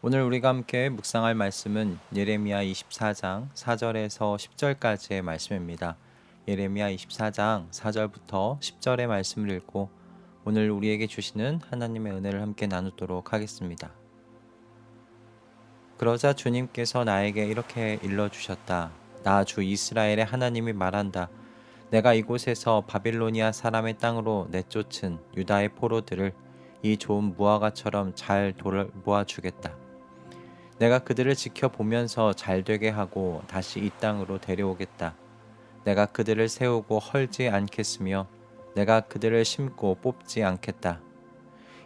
오늘 우리가 함께 묵상할 말씀은 예레미야 24장 4절에서 10절까지의 말씀입니다. 예레미야 24장 4절부터 10절의 말씀을 읽고 오늘 우리에게 주시는 하나님의 은혜를 함께 나누도록 하겠습니다. 그러자 주님께서 나에게 이렇게 일러주셨다. 나 주 이스라엘의 하나님이 말한다. 내가 이곳에서 바빌로니아 사람의 땅으로 내쫓은 유다의 포로들을 이 좋은 무화과처럼 잘 돌보아 주겠다. 내가 그들을 지켜보면서 잘되게 하고 다시 이 땅으로 데려오겠다. 내가 그들을 세우고 헐지 않겠으며 내가 그들을 심고 뽑지 않겠다.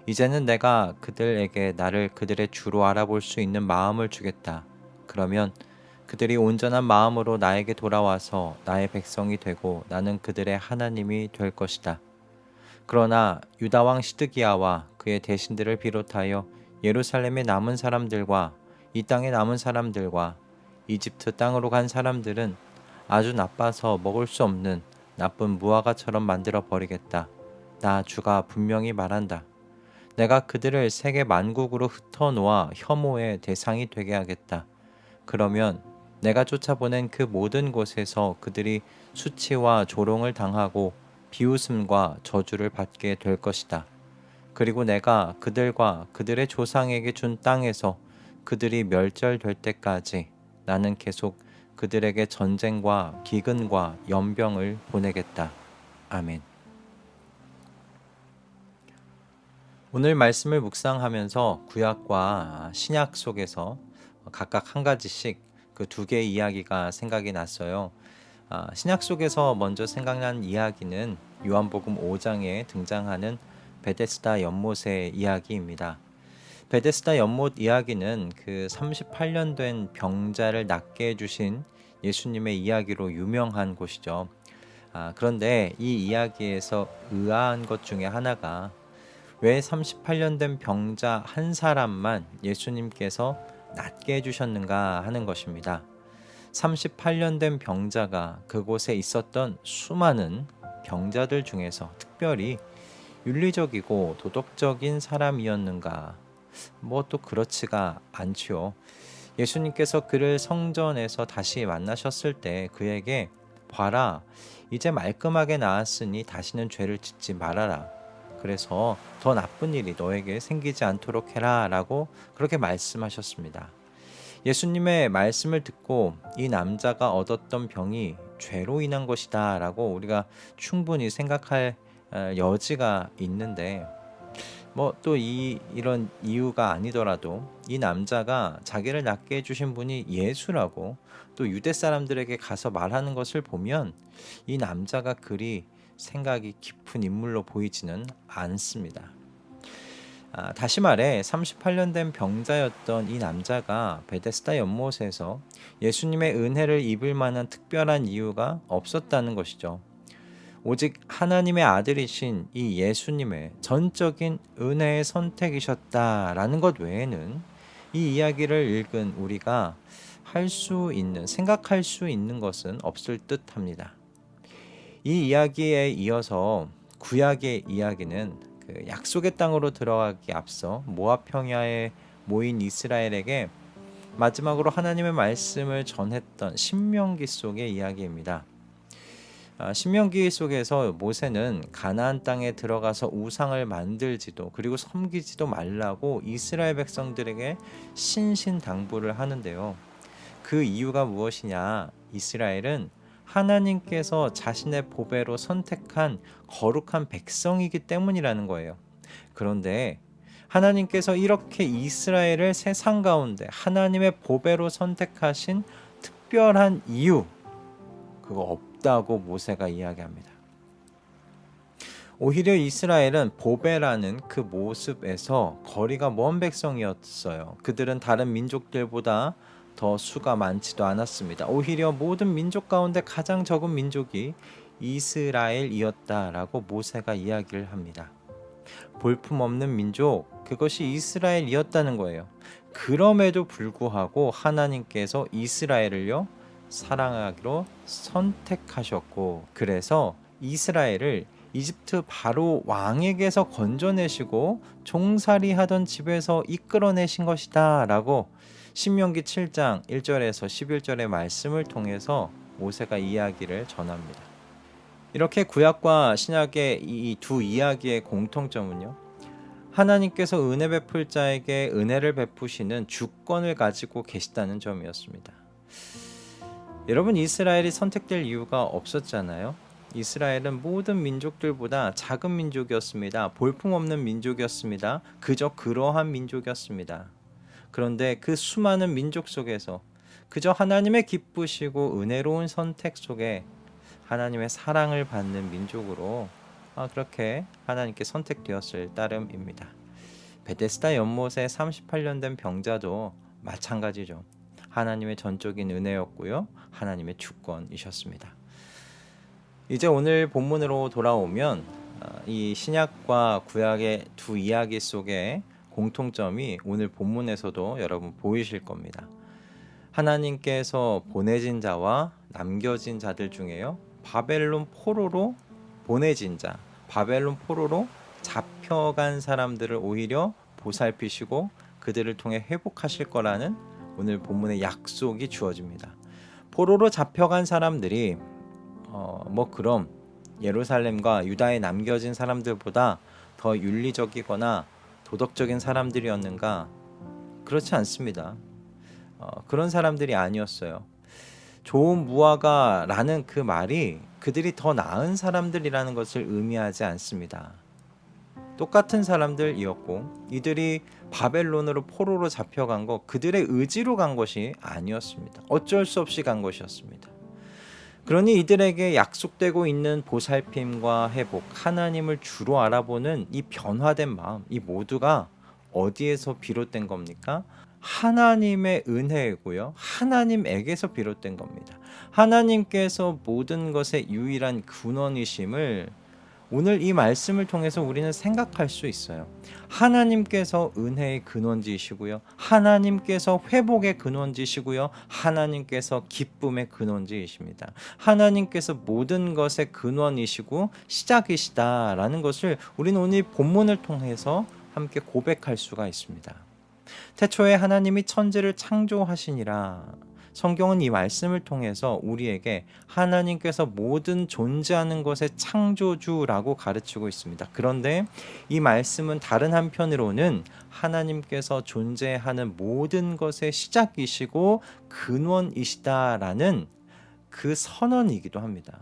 이제는 내가 그들에게 나를 그들의 주로 알아볼 수 있는 마음을 주겠다. 그러면 그들이 온전한 마음으로 나에게 돌아와서 나의 백성이 되고 나는 그들의 하나님이 될 것이다. 그러나 유다 왕 시드기야와 그의 대신들을 비롯하여 예루살렘의 남은 사람들과 이 땅에 남은 사람들과 이집트 땅으로 간 사람들은 아주 나빠서 먹을 수 없는 나쁜 무화과처럼 만들어 버리겠다. 나 주가 분명히 말한다. 내가 그들을 세계 만국으로 흩어 놓아 혐오의 대상이 되게 하겠다. 그러면 내가 쫓아보낸 그 모든 곳에서 그들이 수치와 조롱을 당하고 비웃음과 저주를 받게 될 것이다. 그리고 내가 그들과 그들의 조상에게 준 땅에서 그들이 멸절될 때까지 나는 계속 그들에게 전쟁과 기근과 연병을 보내겠다. 아멘. 오늘 말씀을 묵상하면서 구약과 신약 속에서 각각 한 가지씩 그 두 개의 이야기가 생각이 났어요. 신약 속에서 먼저 생각난 이야기는 요한복음 5장에 등장하는 베데스다 연못의 이야기입니다. 베데스다 연못 이야기는 그 38년 된 병자를 낫게 해주신 예수님의 이야기로 유명한 곳이죠. 그런데 이 이야기에서 의아한 것 중에 하나가 왜 38년 된 병자 한 사람만 예수님께서 낫게 해주셨는가 하는 것입니다. 38년 된 병자가 그곳에 있었던 수많은 병자들 중에서 특별히 윤리적이고 도덕적인 사람이었는가? 뭐 또 그렇지가 않지요. 예수님께서 그를 성전에서 다시 만나셨을 때 그에게 봐라, 이제 말끔하게 나았으니 다시는 죄를 짓지 말아라. 그래서 더 나쁜 일이 너에게 생기지 않도록 해라 라고 그렇게 말씀하셨습니다. 예수님의 말씀을 듣고 이 남자가 얻었던 병이 죄로 인한 것이다 라고 우리가 충분히 생각할 여지가 있는데 뭐 또 이런 이유가 아니더라도 이 남자가 자기를 낫게 해주신 분이 예수라고 또 유대 사람들에게 가서 말하는 것을 보면 이 남자가 그리 생각이 깊은 인물로 보이지는 않습니다. 다시 말해 38년 된 병자였던 이 남자가 베데스다 연못에서 예수님의 은혜를 입을 만한 특별한 이유가 없었다는 것이죠. 오직 하나님의 아들이신 이 예수님의 전적인 은혜의 선택이셨다라는 것 외에는 이 이야기를 읽은 우리가 생각할 수 있는 것은 없을 듯 합니다. 이 이야기에 이어서 구약의 이야기는 그 약속의 땅으로 들어가기 앞서 모압 평야에 모인 이스라엘에게 마지막으로 하나님의 말씀을 전했던 신명기 속의 이야기입니다. 신명기 속에서 모세는 가나안 땅에 들어가서 우상을 만들지도 그리고 섬기지도 말라고 이스라엘 백성들에게 신신당부를 하는데요. 그 이유가 무엇이냐? 이스라엘은 하나님께서 자신의 보배로 선택한 거룩한 백성이기 때문이라는 거예요. 그런데 하나님께서 이렇게 이스라엘을 세상 가운데 하나님의 보배로 선택하신 특별한 이유, 그거 없다고 모세가 이야기합니다. 오히려 이스라엘은 보배라는 그 모습에서 거리가 먼 백성이었어요. 그들은 다른 민족들보다 더 수가 많지도 않았습니다. 오히려 모든 민족 가운데 가장 적은 민족이 이스라엘이었다라고 모세가 이야기를 합니다. 볼품없는 민족, 그것이 이스라엘이었다는 거예요. 그럼에도 불구하고 하나님께서 이스라엘을요 사랑하기로 선택하셨고, 그래서 이스라엘을 이집트 바로 왕에게서 건져내시고 종살이 하던 집에서 이끌어내신 것이다 라고 신명기 7장 1절에서 11절의 말씀을 통해서 모세가 이야기를 전합니다. 이렇게 구약과 신약의 이 두 이야기의 공통점은요, 하나님께서 은혜 베풀 자에게 은혜를 베푸시는 주권을 가지고 계시다는 점이었습니다. 여러분, 이스라엘이 선택될 이유가 없었잖아요. 이스라엘은 모든 민족들보다 작은 민족이었습니다. 볼품없는 민족이었습니다. 그저 그러한 민족이었습니다. 그런데 그 수많은 민족 속에서 그저 하나님의 기쁘시고 은혜로운 선택 속에 하나님의 사랑을 받는 민족으로 그렇게 하나님께 선택되었을 따름입니다. 베데스다 연못에 38년 된 병자도 마찬가지죠. 하나님의 전적인 은혜였고요, 하나님의 주권이셨습니다. 이제 오늘 본문으로 돌아오면 이 신약과 구약의 두 이야기 속에 공통점이 오늘 본문에서도 여러분 보이실 겁니다. 하나님께서 보내진 자와 남겨진 자들 중에요, 바벨론 포로로 보내진 자, 바벨론 포로로 잡혀간 사람들을 오히려 보살피시고 그들을 통해 회복하실 거라는 오늘 본문의 약속이 주어집니다. 포로로 잡혀간 사람들이 그럼 예루살렘과 유다에 남겨진 사람들보다 더 윤리적이거나 도덕적인 사람들이었는가? 그렇지 않습니다. 그런 사람들이 아니었어요. 좋은 무화과라는 그 말이 그들이 더 나은 사람들이라는 것을 의미하지 않습니다. 똑같은 사람들이었고 이들이 바벨론으로 포로로 잡혀간 거 그들의 의지로 간 것이 아니었습니다. 어쩔 수 없이 간 것이었습니다. 그러니 이들에게 약속되고 있는 보살핌과 회복, 하나님을 주로 알아보는 이 변화된 마음, 이 모두가 어디에서 비롯된 겁니까? 하나님의 은혜이고요, 하나님에게서 비롯된 겁니다. 하나님께서 모든 것의 유일한 근원이심을 오늘 이 말씀을 통해서 우리는 생각할 수 있어요. 하나님께서 은혜의 근원지이시고요, 하나님께서 회복의 근원지이시고요, 하나님께서 기쁨의 근원지이십니다. 하나님께서 모든 것의 근원이시고 시작이시다라는 것을 우리는 오늘 본문을 통해서 함께 고백할 수가 있습니다. 태초에 하나님이 천지를 창조하시니라. 성경은 이 말씀을 통해서 우리에게 하나님께서 모든 존재하는 것의 창조주라고 가르치고 있습니다. 그런데 이 말씀은 다른 한편으로는 하나님께서 존재하는 모든 것의 시작이시고 근원이시다라는 그 선언이기도 합니다.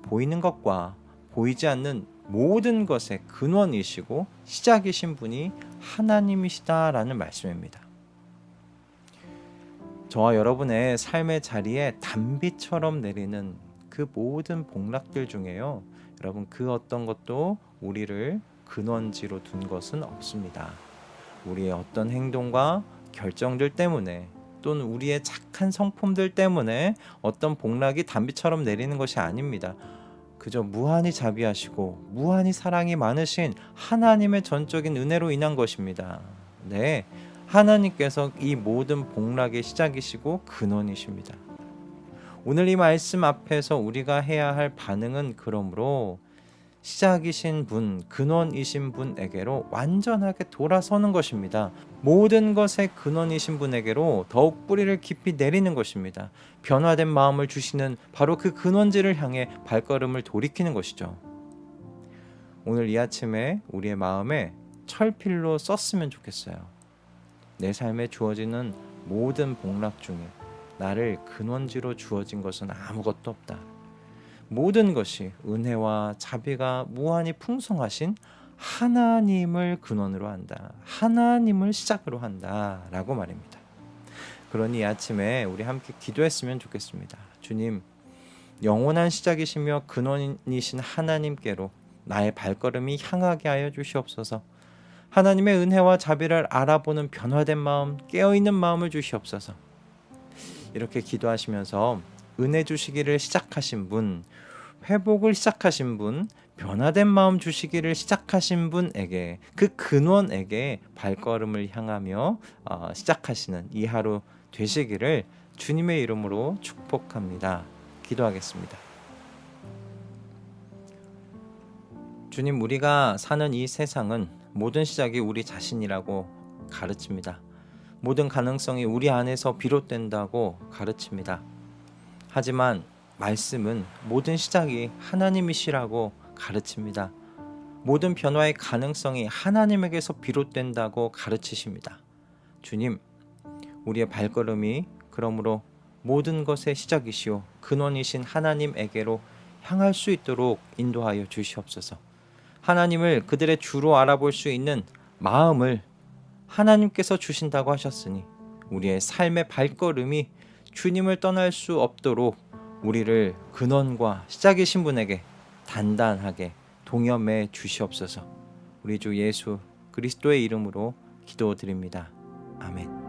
보이는 것과 보이지 않는 모든 것의 근원이시고 시작이신 분이 하나님이시다라는 말씀입니다. 저와 여러분의 삶의 자리에 단비처럼 내리는 그 모든 복락들 중에요, 여러분 그 어떤 것도 우리를 근원지로 둔 것은 없습니다. 우리의 어떤 행동과 결정들 때문에 또는 우리의 착한 성품들 때문에 어떤 복락이 단비처럼 내리는 것이 아닙니다. 그저 무한히 자비하시고 무한히 사랑이 많으신 하나님의 전적인 은혜로 인한 것입니다. 네, 하나님께서 이 모든 복락의 시작이시고 근원이십니다. 오늘 이 말씀 앞에서 우리가 해야 할 반응은 그러므로 시작이신 분, 근원이신 분에게로 완전하게 돌아서는 것입니다. 모든 것의 근원이신 분에게로 더욱 뿌리를 깊이 내리는 것입니다. 변화된 마음을 주시는 바로 그 근원지를 향해 발걸음을 돌이키는 것이죠. 오늘 이 아침에 우리의 마음에 철필로 썼으면 좋겠어요. 내 삶에 주어지는 모든 복락 중에 나를 근원지로 주어진 것은 아무것도 없다. 모든 것이 은혜와 자비가 무한히 풍성하신 하나님을 근원으로 한다. 하나님을 시작으로 한다 라고 말입니다. 그러니 이 아침에 우리 함께 기도했으면 좋겠습니다. 주님, 영원한 시작이시며 근원이신 하나님께로 나의 발걸음이 향하게 하여 주시옵소서. 하나님의 은혜와 자비를 알아보는 변화된 마음, 깨어있는 마음을 주시옵소서. 이렇게 기도하시면서 은혜 주시기를 시작하신 분, 회복을 시작하신 분, 변화된 마음 주시기를 시작하신 분에게, 그 근원에게 발걸음을 향하며 시작하시는 이 하루 되시기를 주님의 이름으로 축복합니다. 기도하겠습니다. 주님, 우리가 사는 이 세상은 모든 시작이 우리 자신이라고 가르칩니다. 모든 가능성이 우리 안에서 비롯된다고 가르칩니다. 하지만 말씀은 모든 시작이 하나님이시라고 가르칩니다. 모든 변화의 가능성이 하나님에게서 비롯된다고 가르치십니다. 주님, 우리의 발걸음이 그러므로 모든 것의 시작이시오 근원이신 하나님에게로 향할 수 있도록 인도하여 주시옵소서. 하나님을 그들의 주로 알아볼 수 있는 마음을 하나님께서 주신다고 하셨으니 우리의 삶의 발걸음이 주님을 떠날 수 없도록 우리를 근원과 시작이신 분에게 단단하게 동염해 주시옵소서. 우리 주 예수 그리스도의 이름으로 기도드립니다. 아멘.